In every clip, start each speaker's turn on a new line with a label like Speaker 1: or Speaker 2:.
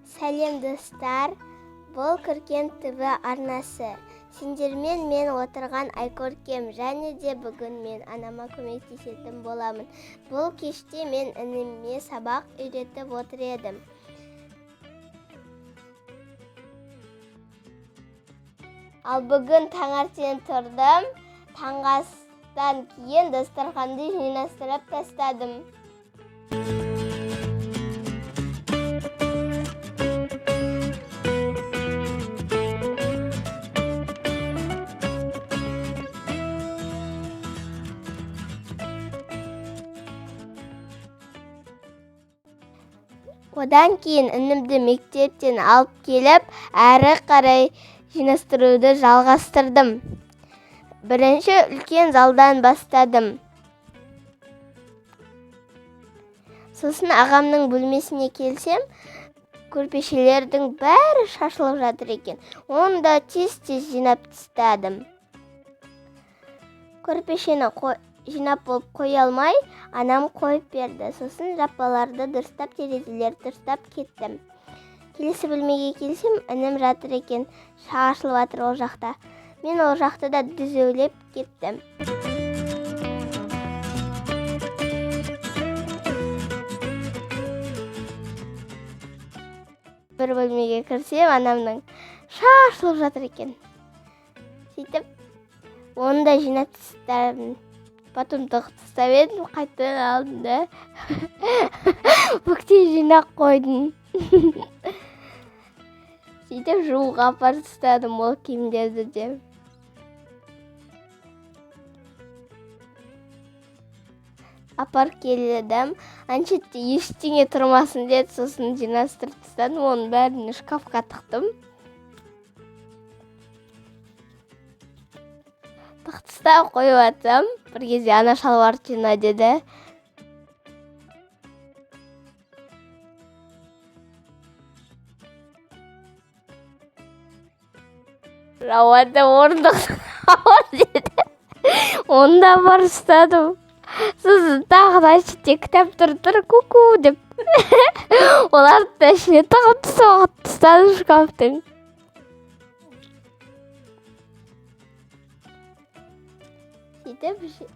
Speaker 1: Сәлем достар, бұл Көркем ТВ арнасы. Сендермен мен отырған Айкөркем, және де бүгін мен анама көмектесетін боламын. Бұл кеште мен ініме сабақ үйретіп отыр едім. Ал бүгін таңертең тұрдым, таңғы кейін дастарханды жинастырып тастадым. Одан кейін інімді мектептен алып келіп, әрі қарай жинастыруды жалғастырдым. Бірінші үлкен залдан бастадым. Сосын ағамның бөлмесіне келсем, көрпешелердің бәрі шашылып жатыр екен. Оны да тез-тез жинап тастадым. Көрпешені жинап болып қоя алмай, анам қойып берді. Сосын жаппаларды дұрыстап, терезелерді дұрыстап кеттім. Келесі бөлмеге келсем, інім жатыр екен, шашылып жатыр ол жақта. Мен ол жақты да дүзеулеп кеттім. Бір бөлмеге кірсем, анамның шашылып жатыр екен. Сөйтіп, оны да жинап тастадым. Потом тастап едім, қайтадан алдым да бүктей жинап қойдым. Сөйтіп жууға апарып тастадым ол киімдерді де. Апарып келдім, аншетте ештеңе тұрмасын деді, сосын жинастырып тастадым, оның бәрін шкафқа тықтым. Тастап қойып атсам, бір кезде ана шалбарды жина деді. Рауада орындық деді. Оны да бар ұстадым. Сосын тағы да іште кітап тұр ку-ку деп. Оларды да ішіне тығып тастадым шкафтың. Сөйтіп,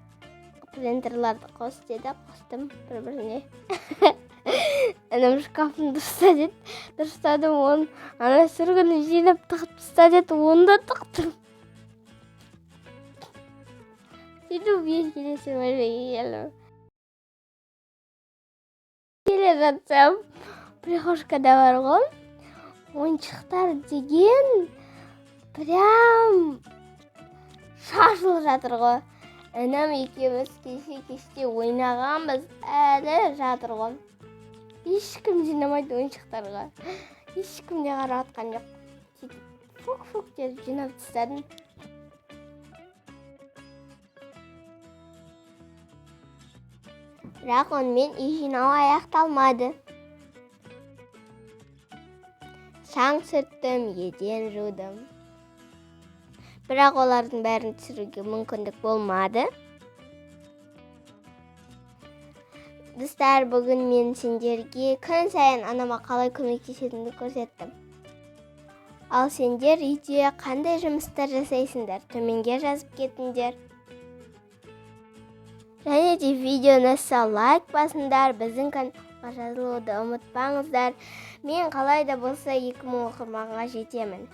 Speaker 1: принтерларды қос деді, қостым бір-біріне. Інім шкафын дұрыста деді, дұрыстадым оны. Ана сүргіні жинап тығып тастады деді, оны да тықтым. Сөйтіп, мен келесі бөлмеге келдім. Келе жатсам, прихожкада бар ғой, ойыншықтар деген прям шашылып жатыр ғой. Інім екеуміз кеште ойнағанбыз, әлі жатыр ғой. Ешкім жинамайды ойыншықтарға. Ешкім де қарап атқан жоқ. Сөйтіп, фук-фук деп жинап тастадым. Бірақ онымен үй жинау аяқталмады. Шаң сүрттім, еден жудым. Бірақ олардың бәрін түсіруге мүмкіндік болмады. Достар, бүгін мен сендерге күн сайын анама қалай көмектесетінді көрсеттім. Ал сендер үйде қандай жұмыстар жасайсыңдар? Төменге жазып кетіңдер. Және де видеоны лайк басыңдар, біздің каналға жазылуды ұмытпаңыздар. Мен қалай да болса 2000 оқырманға жетемін.